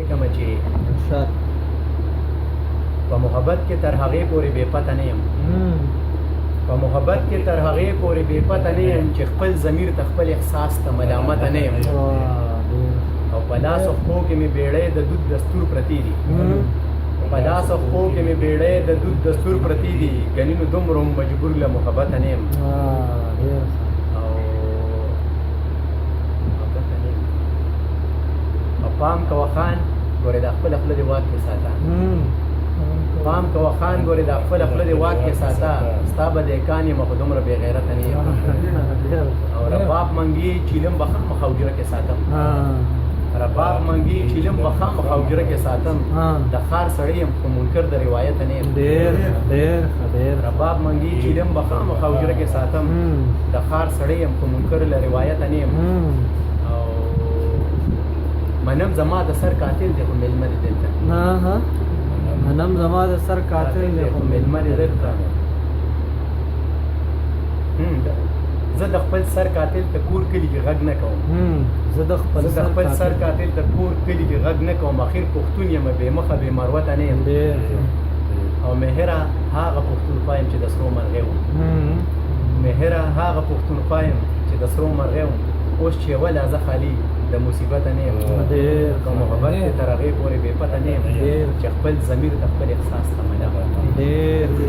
کوم چې ارشاد په محبت کې تر هغې پورې بې پته نه یم په محبت کې تر هغې پورې بې پته نه یم چې خپل ضمیر ته خپل احساس ته ملامته نه یم او په لاس او پښو کې مې بیړۍ د دود دستور پرتې دي په لاس او پښو کې مې بیړۍ د دود دستور پرتې دي ګنې نو دومره مجبور له محبته نه یم او پام کوه خان ګورې دا خپله خوله دې واک کې ساته پام کوه خان ګورې دا خپله خوله دې واک کې ساته ستا به دیکان یم خو دومره بې غیرته نه یم او رباب منګي چیلم به خامخا حجره کې ساتم رباب منګي چیلم به خامخا حجره کې ساتم د ښار سړی یم خو منکر د روایت نه یم رباب منګي چیلم به خامخا حجره کې ساتم د ښار سړی یم خو منکر له روایت نه یم او منم زما د سر قاتل دی خو مېلمه دی دلته منم زما د سر قاتل دی خو مېلمه دی دلته زه د خپل سر قاتل ته کور کلي کې غږ نه کوم زه د خپل سر قاتل ته کور کلي کې غږ نه کوم اخر پښتون یم بې مخه بې مروته نه یم او مهره هغه پښتونخوا یم چې د سرو مرغۍ وم مهره هغه پښتونخوا یم چې د سرو مرغۍ وم اوس چې یوه لحظه خالي د مصیبته نه یم که محبت کې تر هغې پورې بې پته نه یم چې خپل ضمیر ته خپل احساس ته ملامت